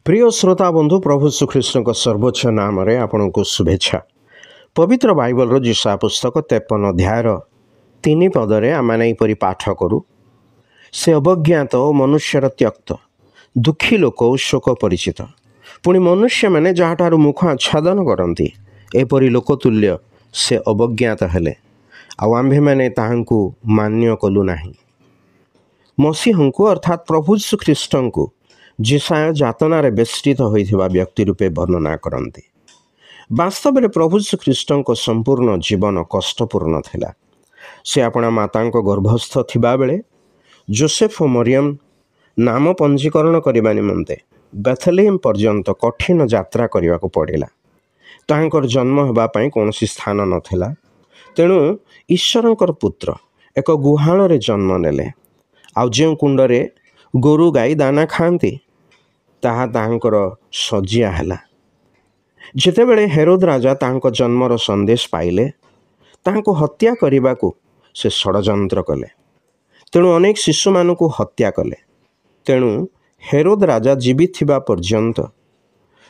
प्रिय श्रोता बंधु प्रभु श्रीकृष्ण सर्वोच्च नाम आपण को शुभेच्छा। पवित्र बाइबल जिशा पुस्तक 53 अध्याय 3 पदरे आम पाठ करूँ। से अवज्ञात मनुष्यर त्यक्त दुखी लोक शोक परिचित पुणी मनुष्य मैंने जहाँठार मुख आच्छादन करती एपरी लोकतुल्य से अवज्ञात हेले आम्भे मैंने ताहांकु मान्य कलु नाही। मसीह को अर्थात प्रभु श्रीकृष्ण को जिसाय जातनार बेष्टित होइथिबा व्यक्ति रूपे वर्णना करती। वास्तव में प्रभु श्रीकृष्ण को संपूर्ण जीवन कष्टपूर्ण थिला। से अपना माता गर्भस्थ थिबा बेले जोसेफ और मरियम नाम पंजीकरण करने निमंते बेथलेहेम पर्यंत कठिन यात्रा करने को पड़ेगा। तांकर जन्म होगापाई कौन स्थान नथिला। तेणु ईश्वरंकर पुत्र एक गुहाल जन्म नेले। आउ जो कुंडरे गोरु गाई दाना खाती ताहा तांकर सजिया हैला। जेतेबेले हेरोद राजा तांको जन्मर संदेश पाइले तांको हत्या करने को से षड्यंत्र कले। तेणु अनेक शिशु मानू हत्या कले। तेणु हेरोद राजा जीवित थिबा पर्यंत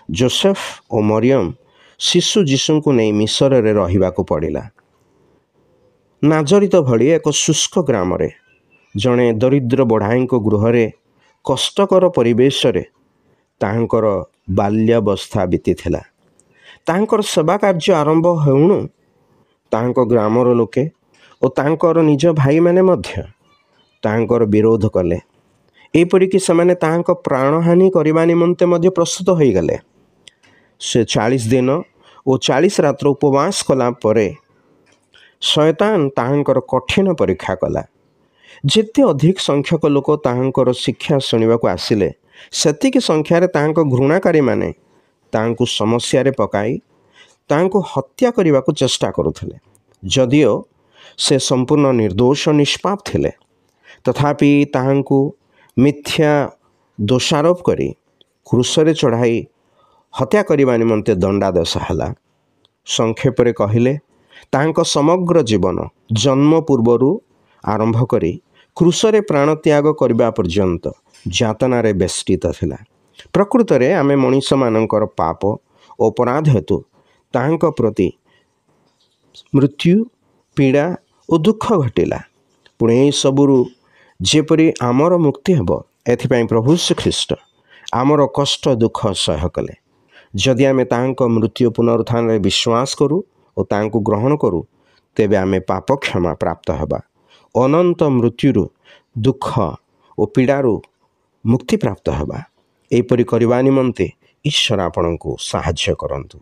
जोसेफ और मरियम शिशु जीशु को नहीं मिसर रे रहिबा को पड़िला। नाजरित भली एक शुष्क ग्राम रे जड़े दरिद्र बढ़ाई गृह कष्टकर परिवेश रे तांकर बाल्यावस्था बीतीथिला। तांकर सेवा कार्य आरंभ होउणु तांको ग्रामर लोके और तांकर निज भाई माने मध्य तांकर विरोध कले। एपरिक से तांको प्राणहानि करने निमंते मध्य प्रस्तुत हो गले। से 40 दिन और 40 रात्र उपवास कला परे शैतान तांकर कठिन परीक्षा कला। जिते अधिक संख्यक लोक तांकर शिक्षा शुणा को आसिले सेतिक संख्यार तांको घृणाकारी माने तांको समस्या रे पकाई तांको हत्या करने को चेष्टा करुथिले। जदियो से संपूर्ण निर्दोष निष्पाप थिले तथापि तांको मिथ्या दोषारोप करी क्रूसरे चढ़ाई हत्या करने निमंते दंडादेश हैला। संक्षेप रे कहिले तांको समग्र जीवन जन्म पूर्वरु आरंभ करी क्रूसरे प्राण त्याग करने पर्यंत जातनारे बेष्टित थिला। प्रकृत रे आमे मनीष मानकर पाप और अपराध हेतु तांको प्रति मृत्यु पीड़ा और दुख घटिला। पुणे सबुरु जेपरी आमर मुक्ति हेब एथिपाई प्रभु श्रीकृष्ण आमर कष्ट दुख सह कले। जदि आमे तांको मृत्यु पुनरुत्थान रे विश्वास करूँ और तांको ग्रहण करूँ तेबे आमे पाप क्षमा प्राप्त हेबा। अनंत मृत्युरु दुख और पीड़ारु मुक्ति प्राप्त हेबा। एपरि करबा निमंते ईश्वर आपणको साहाय्य करंतु।